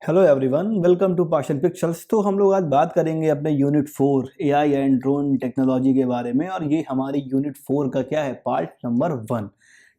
Hello everyone, welcome to passion pixels. तो हम लोग आज बात करेंगे अपने unit 4 AI and drone technology के बारे में। और ये हमारी यूनिट 4 का क्या है, पार्ट नंबर 1।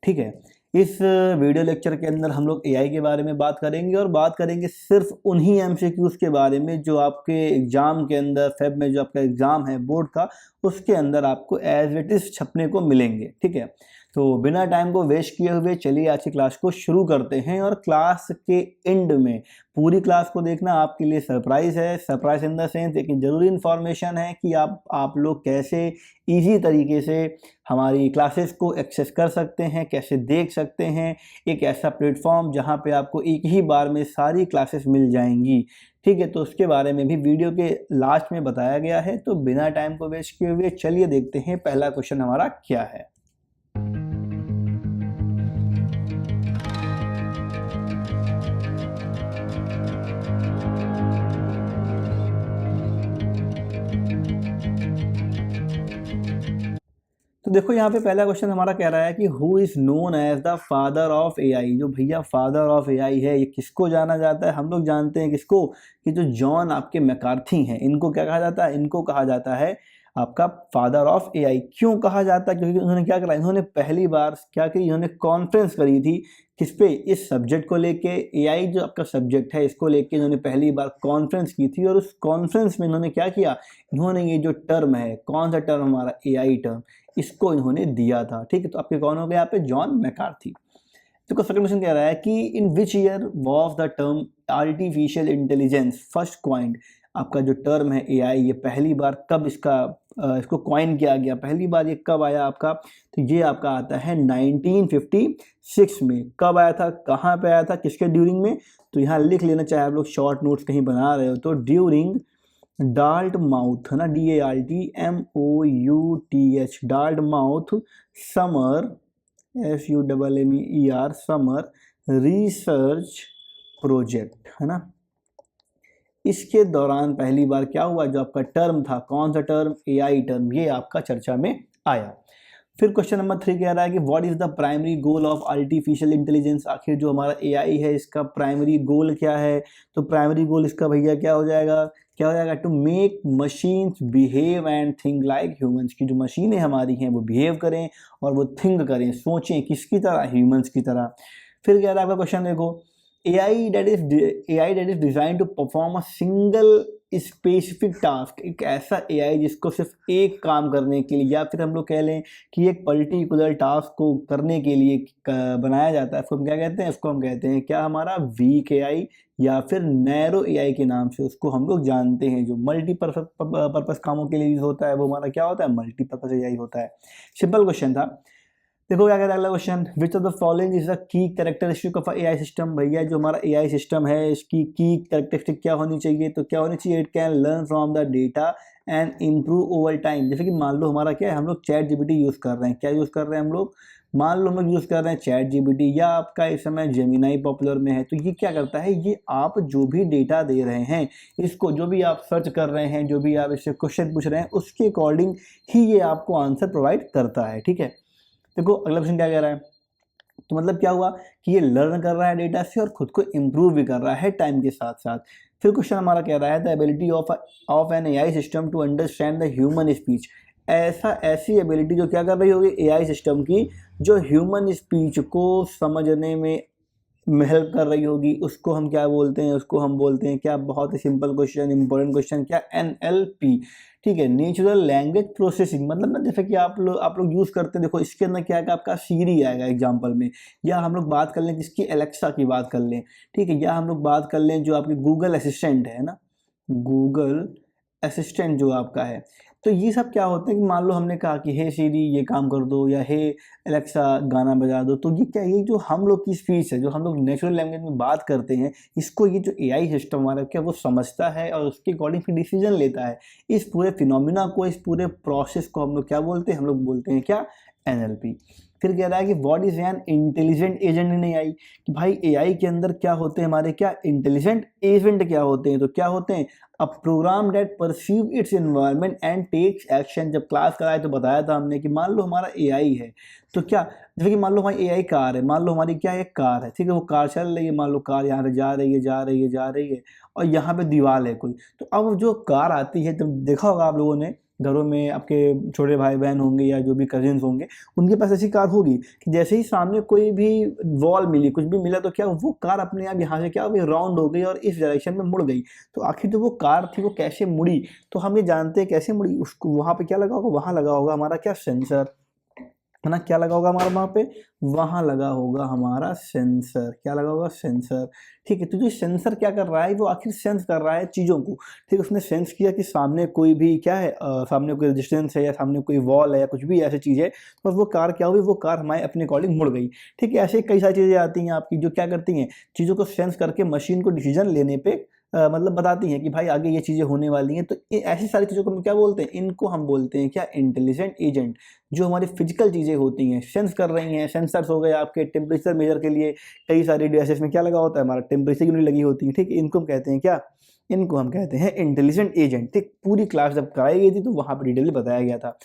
ठीक है, इस वीडियो लेक्चर के अंदर हम लोग एआई के बारे में बात करेंगे और बात करेंगे सिर्फ उन्हीं एमसीक्यूज के बारे में जो आपके एग्जाम के अंदर फेब में जो आपका एग्जाम है बोर्ड का, उसके अंदर आपको एज इट इज छपने को मिलेंगे। ठीक है, तो बिना टाइम को वेस्ट किए हुए चलिए आज की क्लास को शुरू करते हैं। और क्लास के एंड में पूरी क्लास को देखना आपके लिए सरप्राइज है। सरप्राइज इन द सेंस एक जरूरी इन्फॉर्मेशन है कि आप लोग कैसे इजी तरीके से हमारी क्लासेस को एक्सेस कर सकते हैं, कैसे देख सकते हैं। एक ऐसा प्लेटफॉर्म जहां पे आपको एक ही बार में सारी क्लासेस मिल जाएंगी। ठीक है, तो उसके बारे में भी वीडियो के लास्ट में बताया गया है। तो बिना टाइम को वेस्ट किए हुए चलिए देखते हैं पहला क्वेश्चन हमारा क्या है। तो देखो यहाँ पे पहला क्वेश्चन हमारा कह रहा है कि who is known as the father of AI. जो भैया फादर ऑफ एआई है, ये किसको जाना जाता है? हम लोग जानते हैं किसको, कि जो जॉन आपके मैकार्थी हैं, इनको क्या कहा जाता है? इनको कहा जाता है आपका फादर ऑफ एआई। क्यों कहा जाता है? क्योंकि उन्होंने क्या करा, इन्होंने पहली बार क्या करी, इन्होंने कॉन्फ्रेंस करी थी। किस पे? इस सब्जेक्ट को लेके। एआई जो आपका सब्जेक्ट है, इसको लेके इन्होंने पहली बार कॉन्फ्रेंस की थी। और उस कॉन्फ्रेंस में इन्होंने क्या किया, इन्होंने ये जो टर्म है, कौन सा टर्म हमारा, एआई टर्म, इसको इन्होंने दिया था। ठीक है, तो आपके कौन हो गए यहाँ पे, जॉन मैकार्थी। तो सेकंड क्वेश्चन कह रहा है कि in which year was the term artificial intelligence first coined. आपका जो टर्म है एआई, ये पहली बार कब इसको क्वाइन किया गया, पहली बार ये कब आया आपका? तो ये आपका आता है 1956 में। कब आया था, कहाँ पे आया था, किसके ड्यूरिंग में? तो यहाँ लिख लेना, चाहे आप लोग शॉर्ट नोट्स कहीं बना रहे हो तो ड्यूरिंग डार्टमाउथ, है ना, DALTMOUTH, Dartmouth summer, SUMMER, summer research project, है ना। इसके दौरान पहली बार क्या हुआ, जो आपका टर्म था, कौन सा टर्म, एआई टर्म, ये आपका चर्चा में आया। फिर क्वेश्चन नंबर 3 कह रहा है कि what is the primary goal of artificial intelligence. आखिर जो हमारा एआई है, इसका प्राइमरी गोल क्या है? तो प्राइमरी गोल इसका भैया क्या हो जाएगा, to make machines behave and think like humans. की जो मशीनें हमारी हैं वो बिहेव करें और वो थिंक करें, सोचें किसकी तरह, ह्यूमंस की तरह। फिर कह रहा है आपका क्वेश्चन देखो, AI that is designed to perform a single specific task. एक ऐसा AI जिसको सिर्फ एक काम करने के लिए, या फिर हम लोग कह लें कि एक पर्टिकुलर टास्क को करने के लिए बनाया जाता है, उसको हम क्या कहते हैं? उसको हम कहते हैं क्या, हमारा वीक AI या फिर नैरो AI के नाम से उसको हम लोग जानते हैं। जो मल्टीपर्पज कामों के लिए यूज होता है वो हमारा क्या होता है, मल्टीपर्पज AI होता है। सिंपल क्वेश्चन था। देखो क्या कहता है अगला question, which of the following is the key characteristic of AI system. भैया जो हमारा एआई सिस्टम है, इसकी की कैरेक्टरिस्टिक क्या होनी चाहिए? तो क्या होनी चाहिए, it can learn from the data and improve over time. जैसे कि मान लो हमारा क्या है, हम लोग चैट जीपीटी यूज़ कर रहे हैं। क्या यूज़ कर रहे हैं हम लोग? मान लो हम लोग यूज़ कर रहे हैं चैट जीपीटी, या आपका इस समय जेमिनाई पॉपुलर में है। तो ये क्या करता है, ये आप जो भी डेटा दे रहे हैं, इसको जो भी आप सर्च कर रहे हैं, जो भी आप इससे क्वेश्चन पूछ रहे हैं, उसके अकॉर्डिंग ही ये आपको आंसर प्रोवाइड करता है। ठीक है, देखो अगला क्वेश्चन क्या कह रहा है, तो मतलब क्या हुआ कि ये लर्न कर रहा है डेटा से और खुद को इम्प्रूव भी कर रहा है टाइम के साथ साथ। फिर क्वेश्चन हमारा कह रहा है the ability of an AI system to understand the human speech. ऐसी एबिलिटी जो क्या कर रही होगी एआई सिस्टम की, जो ह्यूमन स्पीच को समझने में हेल्प कर रही होगी, उसको हम क्या बोलते हैं? उसको हम बोलते हैं क्या, बहुत ही सिंपल क्वेश्चन, इंपॉर्टेंट क्वेश्चन, क्या, NLP। ठीक है, नेचुरल लैंग्वेज प्रोसेसिंग। मतलब ना, जैसे कि आप लोग यूज़ करते हैं, देखो इसके अंदर क्या है, आपका सीरी आएगा एग्जांपल में, या हम लोग बात कर लें किसकी, एलेक्सा की बात कर लें। ठीक है, या हम लोग बात कर लें जो आपकी गूगल असिस्टेंट है ना, गूगल असिस्टेंट जो आपका है। तो ये सब क्या होते हैं कि मान लो हमने कहा कि हे सीरी ये काम कर दो, या हे एलेक्सा गाना बजा दो। तो ये क्या, ये जो हम लोग की स्पीच है, जो हम लोग नेचुरल लैंग्वेज में बात करते हैं, इसको ये जो एआई सिस्टम हमारा क्या वो समझता है और उसके अकॉर्डिंग फिर डिसीजन लेता है। इस पूरे फिनोमिना को, इस पूरे प्रोसेस को हम लोग क्या बोलते हैं? हम लोग बोलते हैं क्या, NLP। फिर कह रहा है कि what is an intelligent agent in AI, कि भाई AI के अंदर क्या होते हैं हमारे, क्या इंटेलिजेंट एजेंट क्या होते हैं, तो क्या होते हैं, a program that perceive its environment and takes action. जब क्लास कराया तो बताया था हमने कि मान लो हमारा AI है, तो क्या, जैसे कि मान लो हमारी AI कार है, मान लो हमारी क्या है, कार है, ठीक है, वो कार चल रही है, मान लो कार यहाँ से जा रही है, जा रही है, जा रही है, और यहाँ पे दीवार है कोई, तो अब जो कार आती है, जब देखा होगा आप लोगों ने घरों में, आपके छोटे भाई बहन होंगे या जो भी कजिन्स होंगे, उनके पास ऐसी कार होगी कि जैसे ही सामने कोई भी वॉल मिली, कुछ भी मिला, तो क्या वो कार अपने आप यहाँ से क्या हो गई, राउंड हो गई और इस डायरेक्शन में मुड़ गई। तो आखिर जो वो कार थी वो कैसे मुड़ी, तो हम ये जानते हैं कैसे मुड़ी, उसको वहाँ पे क्या लगा होगा, वहाँ लगा होगा हमारा क्या, सेंसर, है ना, क्या लगा होगा हमारा वहाँ पे, वहाँ लगा होगा हमारा सेंसर, क्या लगा होगा, सेंसर। ठीक है, तो जो सेंसर क्या कर रहा है, वो आखिर सेंस कर रहा है चीज़ों को। ठीक है, उसने सेंस किया कि सामने कोई भी क्या है, सामने कोई रेजिस्टेंस है या सामने कोई वॉल है या कुछ भी ऐसी चीज़ है, तो वो कार क्या हुई, वो कार हमारे अपने अकॉर्डिंग मुड़ गई। ठीक है, ऐसे कई सारी चीज़ें आती हैं आपकी जो क्या करती हैं, चीज़ों को सेंस करके मशीन को डिसीजन लेने पे मतलब बताती हैं कि भाई आगे ये चीज़ें होने वाली हैं। तो ऐसी सारी चीज़ों को हम क्या बोलते हैं, इनको हम बोलते हैं क्या, इंटेलिजेंट एजेंट। जो हमारी फिजिकल चीज़ें होती हैं, सेंस कर रही हैं, सेंसर्स हो गए आपके, टेम्परेचर मेजर के लिए कई सारे डिवाइसेस में क्या लगा होता है, हमारा टेम्परेचर यूनिट लगी होती है। ठीक है, इनको हम कहते हैं क्या, इनको हम कहते हैं इंटेलिजेंट एजेंट। ठीक, पूरी क्लास जब कराई गई थी तो वहाँ पर डिटेल बताया गया था।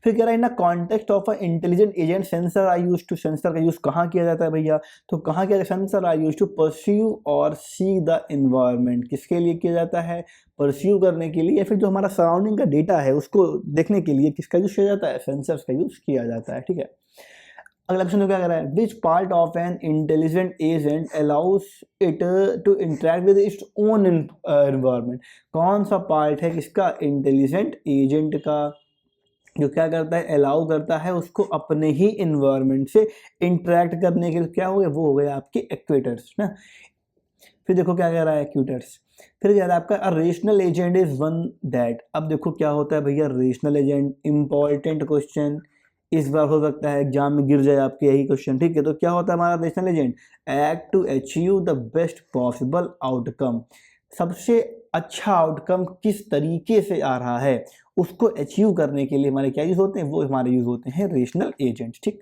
फिर कह रहा है in context of a intelligent agent sensor are use to, sensor का यूज़ कहाँ किया जाता है भैया, तो कहाँ किया जाता है, sensor are use to perceive और सी द इन्वायरमेंट। किसके लिए किया जाता है, परसीव करने के लिए, या फिर जो हमारा सराउंडिंग का डेटा है उसको देखने के लिए किसका यूज़ किया जाता है, सेंसर्स का यूज़ किया जाता है। ठीक है, अगला क्वेश्चन में क्या कह रहा है, which part of an intelligent agent allows it to interact with its own environment. कौन सा पार्ट है किसका, इंटेलिजेंट एजेंट का, जो क्या करता है, अलाउ करता है उसको अपने ही इन्वायरमेंट से इंटरेक्ट करने के लिए, क्या हो गया, वो हो गए आपके एक्वेटर्स ना। फिर देखो क्या कह रहा है, एक्वेटर्स। फिर कह रहा है आपका rational agent is one that. अब देखो क्या होता है भैया, रेशनल एजेंट, इंपॉर्टेंट क्वेश्चन, इस बार हो सकता है एग्जाम में गिर जाए आपके यही क्वेश्चन। ठीक है, तो क्या होता है हमारा rational agent, act to achieve the best possible outcome. सबसे अच्छा आउटकम किस तरीके से आ रहा है उसको अचीव करने के लिए हमारे क्या यूज होते हैं, वो हमारे यूज होते हैं रेशनल एजेंट। ठीक,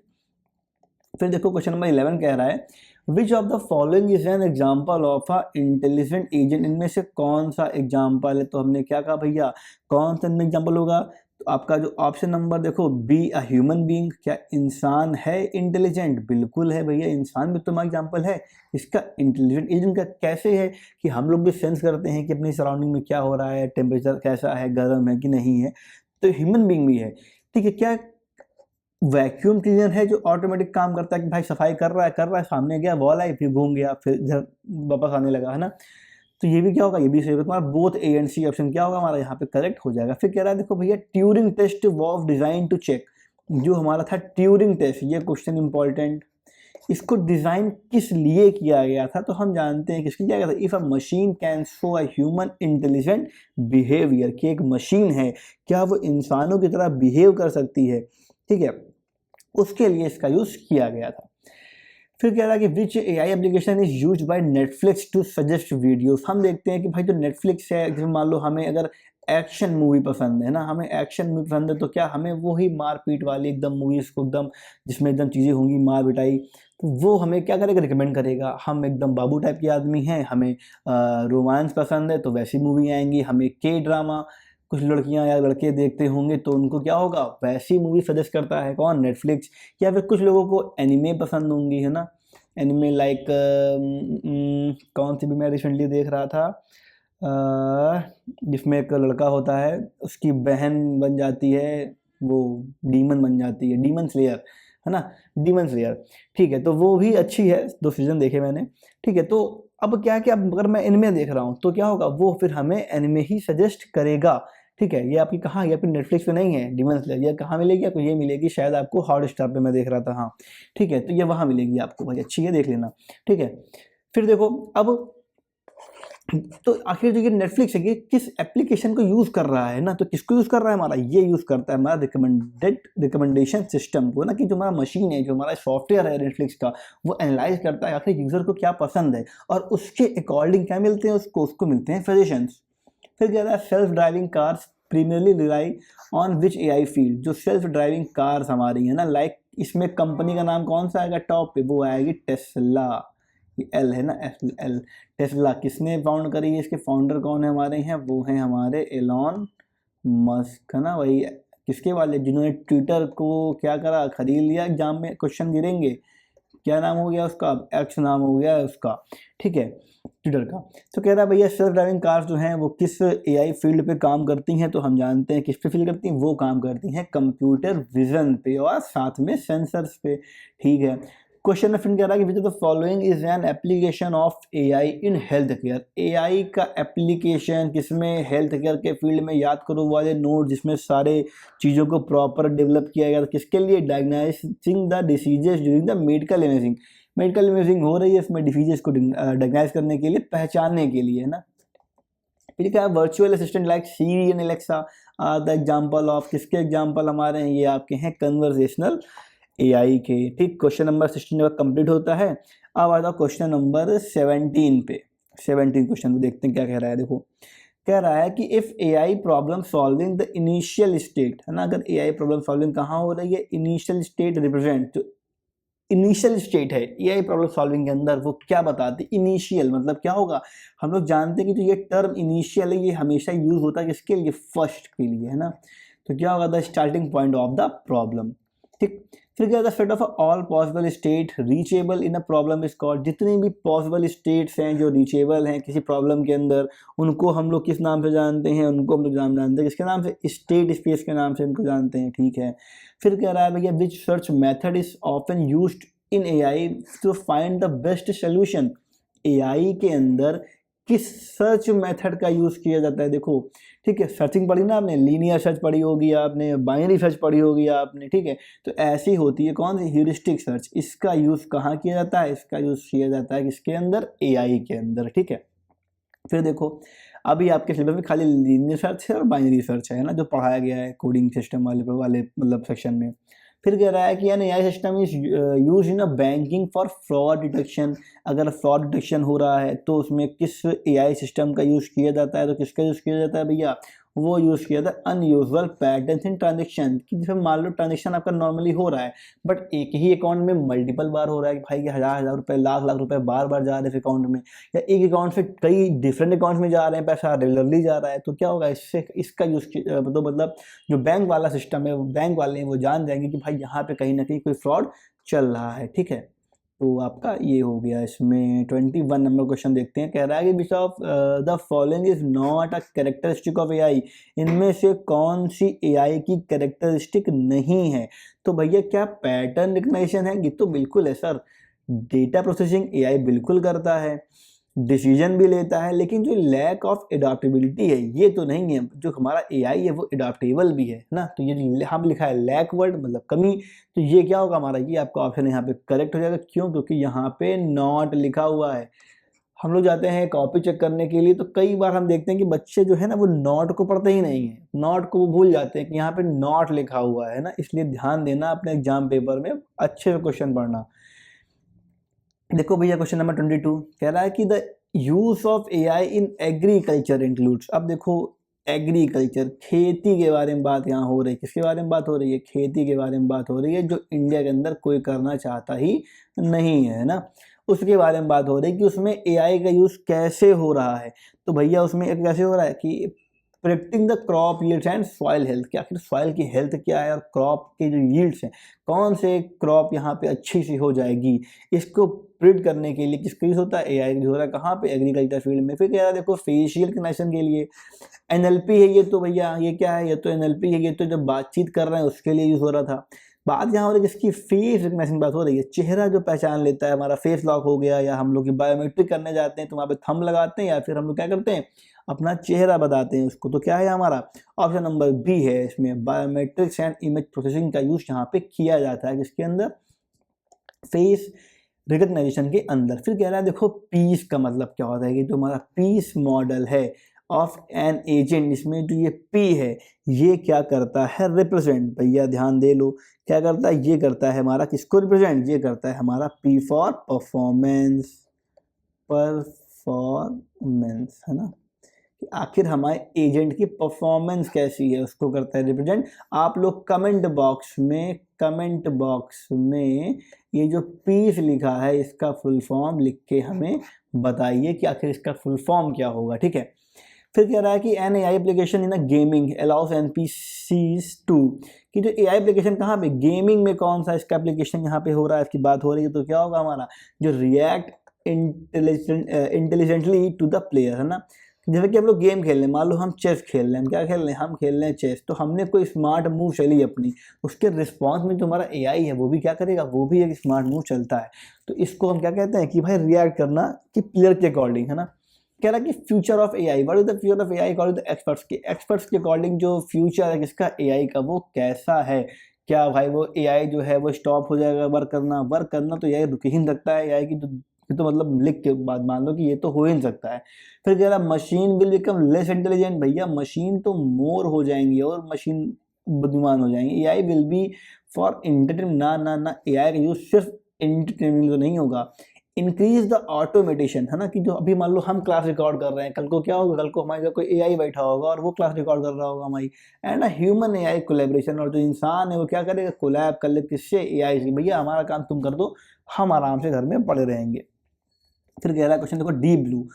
फिर देखो क्वेश्चन नंबर 11 कह रहा है, which of the following is an example of a intelligent agent. इनमें से कौन सा एग्जाम्पल है, तो हमने क्या कहा भैया, कौन सा इनमें एग्जाम्पल होगा, तो आपका जो ऑप्शन नंबर देखो, बी अ ह्यूमन बीइंग। क्या इंसान है इंटेलिजेंट, बिल्कुल है भैया, इंसान भी तुम्हारा एग्जाम्पल है इसका इंटेलिजेंट एजेंट का। कैसे है कि हम लोग भी सेंस करते हैं कि अपनी सराउंडिंग में क्या हो रहा है, टेम्परेचर कैसा है, गर्म है कि नहीं है, तो ह्यूमन बीइंग भी है। ठीक है, क्या वैक्यूम क्लीनर है जो ऑटोमेटिक काम करता है कि भाई सफाई कर रहा है, सामने गया, वॉल आई, फिर घूम गया, फिर इधर वापस आने लगा, है ना। तो ये भी क्या होगा, ये भी सही होगा, तुम्हारा both a and c option क्या होगा हमारा यहाँ पे करेक्ट हो जाएगा। फिर कह रहा है देखो भैया, Turing test was design to check. जो हमारा था ट्यूरिंग टेस्ट, ये क्वेश्चन इंपॉर्टेंट, इसको डिजाइन किस लिए किया गया था, तो हम जानते हैं किसके किया गया था, if a machine can show a human intelligent behaviour, कि एक मशीन है क्या वो इंसानों की तरह बिहेव कर सकती है, ठीक है, उसके लिए इसका यूज किया गया था। फिर कह रहा है कि which AI application is use by Netflix to suggest videos. हम देखते हैं कि भाई जो नेटफ्लिक्स है, जैसे मान लो हमें अगर एक्शन मूवी पसंद है ना, हमें एक्शन मूवी पसंद है, तो क्या हमें वही मारपीट वाली एकदम मूवीज को, एकदम जिसमें एकदम चीज़ें होंगी, मार पिटाई, तो वो हमें क्या करेगा, रिकमेंड करेगा। हम एकदम बाबू टाइप के आदमी हैं, हमें रोमांस पसंद है तो वैसी मूवी आएंगी, हमें के ड्रामा, कुछ लड़कियां या लड़के देखते होंगे तो उनको क्या होगा, वैसी मूवी सजेस्ट करता है कौन, नेटफ्लिक्स। या फिर कुछ लोगों को एनिमे पसंद होंगी, है ना, एनिमे लाइक कौन सी भी मैं रिसेंटली देख रहा था, जिसमें एक लड़का होता है, उसकी बहन बन जाती है, वो डीमन बन जाती है, डीमन स्लेयर, है ना, डीमन स्लेयर। ठीक है, तो वो भी अच्छी है, 2 सीजन देखे मैंने। ठीक है, तो अब क्या है कि अब अगर मैं एनिमे देख रहा हूँ तो क्या होगा, वो फिर हमें एनिमे ही सजेस्ट करेगा। ठीक है, ये आपकी कहाँ, ये आपकी नेटफ्लिक्स पे नहीं है डीमन स्लेयर, ये कहाँ मिलेगी आपको, ये मिलेगी शायद आपको हॉटस्टार पे, मैं देख रहा था, हाँ ठीक है, तो ये वहाँ मिलेगी आपको भाई, अच्छी है, देख लेना। ठीक है, फिर देखो अब, तो आखिर जो ये नेटफ्लिक्स है, ये किस एप्लीकेशन को यूज़ कर रहा है ना, तो किसको यूज़ कर रहा है हमारा, ये यूज़ करता है हमारा रिकमेंडेशन सिस्टम को ना, कि जो हमारा मशीन है, जो हमारा सॉफ्टवेयर है नेटफ्लिक्स का, वो एनालाइज करता है आखिर यूज़र को क्या पसंद है, और उसके अकॉर्डिंग क्या मिलते हैं उसको मिलते हैं सजेशंस। फिर कह रहा है self driving cars primarily rely on which AI field. जो सेल्फ ड्राइविंग कार्स हमारी है ना, लाइक इसमें कंपनी का नाम कौन सा आएगा टॉप पे, वो आएगी टेस्ला, एल है ना, एल। टेस्ला किसने फाउंड करी है, इसके फाउंडर कौन है हमारे हैं, वो हैं हमारे एलॉन मस्क, है ना, वही किसके वाले जिन्होंने ट्विटर को क्या करा, खरीद लिया। एग्जाम में क्वेश्चन गिरेंगे, क्या नाम हो गया उसका, एक्स नाम हो गया उसका, ठीक है, ट्विटर का। तो कह रहा है भैया सेल्फ ड्राइविंग कार्स जो हैं वो किस एआई फील्ड पे काम करती हैं, तो हम जानते हैं किस पे फील्ड करती हैं, वो काम करती हैं कंप्यूटर विजन पे और साथ में सेंसर्स पे, ठीक है। क्वेश्चन में फिर कह रहा है कि which of the following is an application of AI in health care. AI का एप्लीकेशन किसमें, हेल्थ केयर के फील्ड में, याद करो वाले नोट जिसमें सारे चीज़ों को प्रॉपर डेवलप किया गया था, किसके लिए, diagnosing the diseases during the medical imaging. Medical imaging हो रही है इसमें डिसीजेस को डायग्नाइज करने के लिए, पहचानने के लिए, है ना। फिर क्या है, virtual assistant like Siri and Alexa are the example of, किसके एग्जाम्पल हमारे हैं, ये आपके हैं कन्वर्सेशनल एआई के, ठीक। क्वेश्चन नंबर 16 कंप्लीट होता है। अब आता क्वेश्चन नंबर 17 पे। 17 क्वेश्चन देखते हैं क्या कह रहा है। देखो कह रहा है कि if AI problem solving the initial state, है ना, अगर एआई प्रॉब्लम सॉल्विंग कहाँ हो रही है, इनिशियल स्टेट रिप्रेजेंट, जो इनिशियल स्टेट है एआई प्रॉब्लम सॉल्विंग के अंदर, वो क्या बताती, इनिशियल मतलब क्या होगा, हम लोग जानते हैं कि जो ये टर्म इनिशियल है ये हमेशा यूज होता है किसके लिए, फर्स्ट के लिए, है ना। तो क्या होगा, the starting point of the problem, ठीक। फिर क्या, the set of all possible state reachable in a problem is called, जितनी भी पॉसिबल स्टेट्स हैं जो रीचेबल हैं किसी प्रॉब्लम के अंदर, उनको हम लोग किस नाम से जानते हैं, उनको हम लोग जानते हैं किसके नाम से, स्टेट स्पेस के नाम से उनको जानते हैं, ठीक है। फिर कह रहा है भैया which search method is often used in AI to find the best solution. AI के अंदर किस सर्च मेथड का यूज़ किया जाता है, देखो, ठीक है, सर्चिंग पढ़ी ना आपने, लीनियर सर्च पढ़ी होगी आपने, बाइनरी सर्च पढ़ी होगी आपने, ठीक है। तो ऐसी होती है कौन सी, ह्यूरिस्टिक सर्च। इसका यूज़ कहाँ किया जाता है, इसका यूज़ किया जाता है किसके अंदर, एआई के अंदर, ठीक है। फिर देखो अभी आपके सिलेबस में खाली लीनियर सर्च है और बाइनरी सर्च है ना, जो पढ़ाया गया है कोडिंग सिस्टम वाले मतलब सेक्शन में। फिर कह रहा है कि an AI system is use in a banking for fraud detection. अगर फ्रॉड डिटेक्शन हो रहा है तो उसमें किस एआई सिस्टम का यूज़ किया जाता है, तो किसका यूज़ किया जाता है भैया, वो यूज़ किया जाता है अनयूजुअल पैटर्न्स इन ट्रांजेक्शन, कि जैसे मान लो ट्रांजेक्शन आपका नॉर्मली हो रहा है बट एक ही अकाउंट में मल्टीपल बार हो रहा है कि भाई 1000 रुपये, लाख रुपए बार बार जा रहे हैं अकाउंट में, या एक अकाउंट से कई डिफरेंट अकाउंट्स में जा रहे हैं, पैसा रेगुलरली जा रहा है, तो क्या होगा, इससे इसका यूज़ तो मतलब जो बैंक वाला सिस्टम है, बैंक वाले हैं वो जान जाएंगे कि भाई यहाँ पे कहीं ना कहीं कोई फ्रॉड चल रहा है, ठीक है। तो आपका ये हो गया। इसमें 21 नंबर क्वेश्चन देखते हैं। कह रहा है कि which of the following is not a characteristic of AI. इनमें से कौन सी एआई की कैरेक्टरिस्टिक नहीं है, तो भैया क्या पैटर्न रिकग्निशन है, ये तो बिल्कुल है सर। डेटा प्रोसेसिंग एआई बिल्कुल करता है, डिसीजन भी लेता है, लेकिन जो लैक ऑफ एडाप्टेबिलिटी है ये तो नहीं है। जो हमारा एआई है वो एडाप्टेबल भी है ना, तो ये हम लिखा है लैक वर्ड मतलब कमी, तो ये क्या होगा हमारा, ये आपका ऑप्शन यहाँ पे करेक्ट हो जाएगा। क्यों, क्योंकि यहाँ पे नॉट लिखा हुआ है। हम लोग जाते हैं कॉपी चेक करने के लिए, तो कई बार हम देखते हैं कि बच्चे जो है ना वो नॉट को पढ़ते ही नहीं है, नॉट को वो भूल जाते हैं कि यहाँ पे नॉट लिखा हुआ है ना, इसलिए ध्यान देना अपने एग्जाम पेपर में, अच्छे से क्वेश्चन पढ़ना। देखो भैया क्वेश्चन नंबर 22 कह रहा है कि the use of AI in agriculture includes. अब देखो एग्रीकल्चर, खेती के बारे में बात यहाँ हो रही है, किसके बारे में बात हो रही है, खेती के बारे में बात हो रही है, जो इंडिया के अंदर कोई करना चाहता ही नहीं है ना, उसके बारे में बात हो रही है कि उसमें एआई का यूज़ कैसे हो रहा है। तो भैया उसमें एक कैसे हो रहा है कि predicting the crop yields and soil health, कि आखिर सॉइल की हेल्थ क्या है और क्रॉप के जो यील्ड्स हैं, कौन से क्रॉप यहाँ पे अच्छी सी हो जाएगी, इसको प्रिडिक्ट करने के लिए किसका यूज़ होता है, एआई हो रहा है कहाँ पे, एग्रीकल्चर फील्ड में। फिर क्या है, देखो फेशियल रिकग्निशन के लिए एनएलपी है ये, तो भैया ये क्या है, ये तो एनएलपी है, ये तो जब बातचीत कर रहे हैं उसके लिए यूज़ हो रहा था। बात यहाँ हो रही है किसकी, फेस रिकग्निशन बात हो रही है, चेहरा जो पहचान लेता है, हमारा फेस लॉक हो गया, या हम लोग की बायोमेट्रिक करने जाते हैं तो वहाँ पे थंब लगाते हैं, या फिर हम लोग क्या करते हैं अपना चेहरा बताते हैं उसको, तो क्या है हमारा ऑप्शन नंबर बी है। इसमें बायोमेट्रिक्स एंड इमेज प्रोसेसिंग का यूज यहाँ पे किया जाता है, किसके अंदर, फेस रिकग्नाइजेशन के अंदर। फिर कह रहा है देखो पीस का मतलब क्या होता है, कि जो हमारा पीस मॉडल है ऑफ एन एजेंट, इसमें जो ये पी है ये क्या करता है, रिप्रेजेंट, भैया ध्यान दे लो, क्या करता है, ये करता है हमारा किसको रिप्रेजेंट, ये करता है हमारा पी फॉर परफॉर्मेंस, परफॉर्मेंस, है ना, कि आखिर हमारे एजेंट की परफॉर्मेंस कैसी है, उसको करता है रिप्रेजेंट। आप लोग कमेंट बॉक्स में ये जो पीस लिखा है इसका फुल फॉर्म लिख के हमें बताइए कि आखिर इसका फुल फॉर्म क्या होगा, ठीक है। फिर कह रहा है कि an AI application in a gaming allows NPCs to, कि जो AI एप्लीकेशन कहाँ पे, गेमिंग में कौन सा इसका एप्लीकेशन यहाँ पे हो रहा है, इसकी बात हो रही है, तो क्या होगा हमारा जो react intelligently to the player, है ना। जैसे कि हम लोग गेम खेल रहे हैं, मान लो हम चेस खेल रहे हैं, हम क्या खेल रहे हैं, हम खेल रहे हैं चेस, तो हमने कोई स्मार्ट मूव चली अपनी, उसके रिस्पॉन्स में जो हमारा AI है वो भी क्या करेगा, वो भी एक स्मार्ट मूव चलता है। तो इसको हम क्या कहते हैं कि भाई रिएक्ट करना कि प्लेयर के अकॉर्डिंग, है ना। कह रहा है कि future of AI, what is the future of AI according to experts के अकॉर्डिंग जो फ्यूचर है किसका, AI का, वो कैसा है। क्या भाई वो AI जो है वो स्टॉप हो जाएगा वर्क करना तो AI रुक ही नहीं सकता है। AI की तो मतलब लिख के बाद मान लो कि ये तो हो ही नहीं सकता है। फिर कह रहा machine will become less intelligent, भैया मशीन तो मोर हो जाएंगी और मशीन बुद्धिमान हो जाएंगी। AI will be for entertainment, ना AI का यूज सिर्फ एंटरटेनमेंट तो नहीं होगा। इंक्रीज द ऑटोमेटेशन, है ना, कि जो अभी मान लो हम क्लास रिकॉर्ड कर रहे हैं, कल को क्या होगा, कल को हमारे कोई AI बैठा होगा और वो क्लास रिकॉर्ड कर रहा होगा हमारी, एंड ह्यूमन AI कोलेब्रेशन, और जो इंसान है वो क्या करेगा, कोलैब कर ले किससे, AI से। भैया हमारा काम तुम कर दो, हम आराम से घर में पड़े रहेंगे। फिर कह रहा क्वेश्चन देखो, deep blue,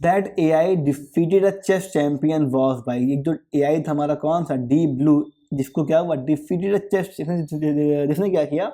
that AI defeated a chess champion was by, एक जो AI था हमारा कौन सा, डीप ब्लू, जिसको क्या हुआ, डिफीटेड अ चेस, जिसने क्या किया,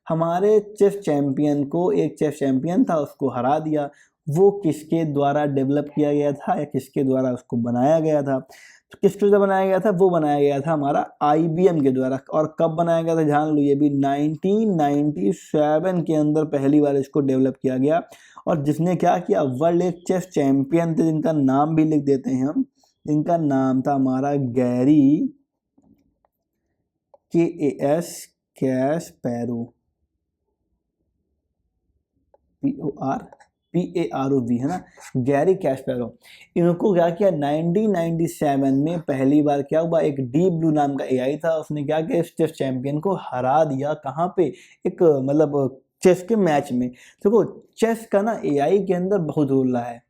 हमारे चेस चैंपियन को, एक चेस चैंपियन था उसको हरा दिया। वो किसके द्वारा डेवलप किया गया था या किसके द्वारा उसको बनाया गया था, तो किसके द्वारा बनाया गया था, वो बनाया गया था हमारा IBM के द्वारा। और कब बनाया गया था, जान लो, ये भी 1997 के अंदर पहली बार इसको डेवलप किया गया। और जिसने क्या किया, वर्ल्ड एक चेस चैंपियन थे, जिनका नाम भी लिख देते हैं हम, जिनका नाम था हमारा गैरी KAS कैस्पैरो, PAROV, है ना, गैरी कैस्पैरो। इनको क्या किया, 1997 में पहली बार क्या हुआ, एक डीप ब्लू नाम का AI था, उसने क्या किया, इस चेस चैंपियन को हरा दिया। कहाँ पे, एक मतलब चेस के मैच में। देखो चेस का ना AI के अंदर बहुत रोल रहा है,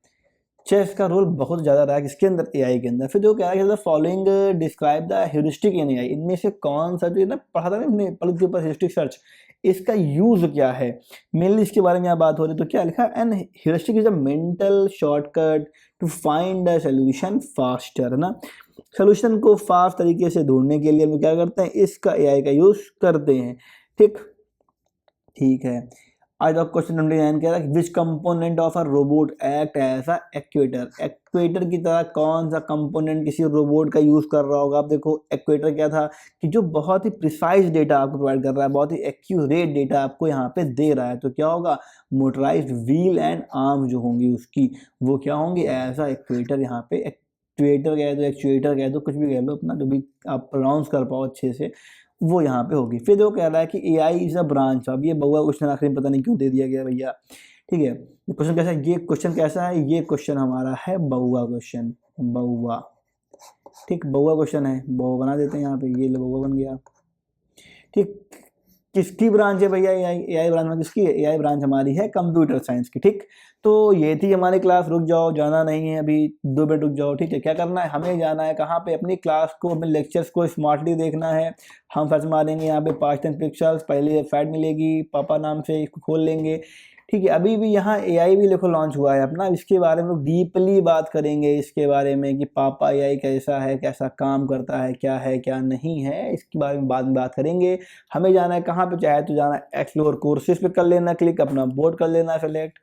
चेस का रोल बहुत ज़्यादा रहा है किसके अंदर, AI के अंदर। फिर जो क्या है, following describe the heuristic in AI, इनमें से कौन सा, जो ना पढ़ा था ना हमने पढ़ के ऊपर ह्यूरिस्टिक सर्च, इसका यूज क्या है, मेनली इसके बारे में यहाँ बात हो रही है। तो क्या लिखा, an heuristic is a mental shortcut to find a solution faster, है ना। सोल्यूशन को फास्ट तरीके से ढूंढने के लिए हम क्या करते हैं, इसका AI का यूज करते हैं, ठीक है। आज आप क्वेश्चन नंबर 9 कह रहा है, which component of a robot act as a actuator की तरह कौन सा कंपोनेंट किसी रोबोट का यूज कर रहा होगा। आप देखो एक्चुएटर क्या था, कि जो बहुत ही प्रिसाइज डेटा आपको प्रोवाइड कर रहा है, बहुत ही एक्यूरेट डेटा आपको यहाँ पे दे रहा है। तो क्या होगा, मोटराइज्ड व्हील एंड आर्म जो होंगी उसकी, वो क्या होंगी, एज अ एक्चुएटर। यहाँ पे एक्चुएटर कह दो, एक्चुएटर कह दो, कुछ भी कह लो, अपना जो भी आप प्रोनाउंस कर पाओ अच्छे से, वो यहाँ पे होगी। फिर वो कह रहा है कि AI इज अ ब्रांच। अब ये बहुआ क्वेश्चन आखिर में पता नहीं क्यों दे दिया गया भैया, ठीक है। क्वेश्चन कैसा है, ये क्वेश्चन कैसा है, ये क्वेश्चन हमारा है बहुआ क्वेश्चन, बहुआ, ठीक, बहुआ क्वेश्चन है, बहुआ बना देते हैं यहाँ पे, ये बहुआ बन गया, ठीक। किसकी ब्रांच है भैया, AI ब्रांच में किसकी है, AI ब्रांच हमारी है कंप्यूटर साइंस की, ठीक। तो ये थी हमारी क्लास, रुक जाओ, जाना नहीं है अभी, 2 मिनट रुक जाओ, ठीक है। क्या करना है, हमें जाना है कहाँ पे, अपनी क्लास को, अपने लेक्चर्स को स्मार्टली देखना है। हम सर्च मारेंगे यहाँ पे पास्ट टेंस पिक्चर्स, पहले फैट मिलेगी पापा नाम से, इसको खोल लेंगे, ठीक है। अभी भी यहाँ AI भी देखो लॉन्च हुआ है अपना, इसके बारे में लोग डीपली बात करेंगे, इसके बारे में कि पापा AI कैसा है, कैसा काम करता है क्या नहीं है, इसके बारे में बाद में बात करेंगे। हमें जाना है कहाँ पे, चाहे तो जाना है एक्सप्लोर कोर्सेज पे कर लेना क्लिक, अपना बोर्ड कर लेना सेलेक्ट,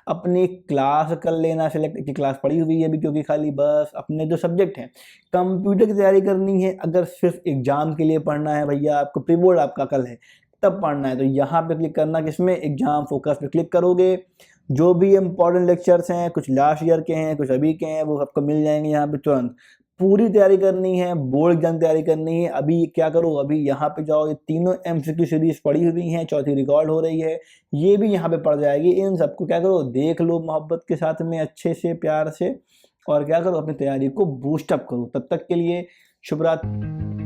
अपनी क्लास कर लेना सेलेक्ट, की क्लास पड़ी हुई है अभी, क्योंकि खाली बस अपने जो सब्जेक्ट हैं, कंप्यूटर की तैयारी करनी है, अगर सिर्फ एग्जाम के लिए पढ़ना है भैया, आपको प्री बोर्ड आपका कल है तब पढ़ना है, तो यहाँ पे क्लिक करना, किसमें, एग्जाम फोकस पे क्लिक करोगे। जो भी इंपॉर्टेंट लेक्चर्स हैं, कुछ लास्ट ईयर के हैं, कुछ अभी के हैं, वो आपको मिल जाएंगे यहाँ पे तुरंत। पूरी तैयारी करनी है, बोर्ड एग्जाम तैयारी करनी है, अभी क्या करो, अभी यहाँ पे जाओ, ये तीनों MCQ सीरीज पड़ी हुई हैं, चौथी रिकॉर्ड हो रही है, ये भी यहाँ पे पड़ जाएगी। इन सबको क्या करो, देख लो मोहब्बत के साथ में, अच्छे से प्यार से, और क्या करो, अपनी तैयारी को बूस्टअप करो। तब तक के लिए शुभ रात्रि।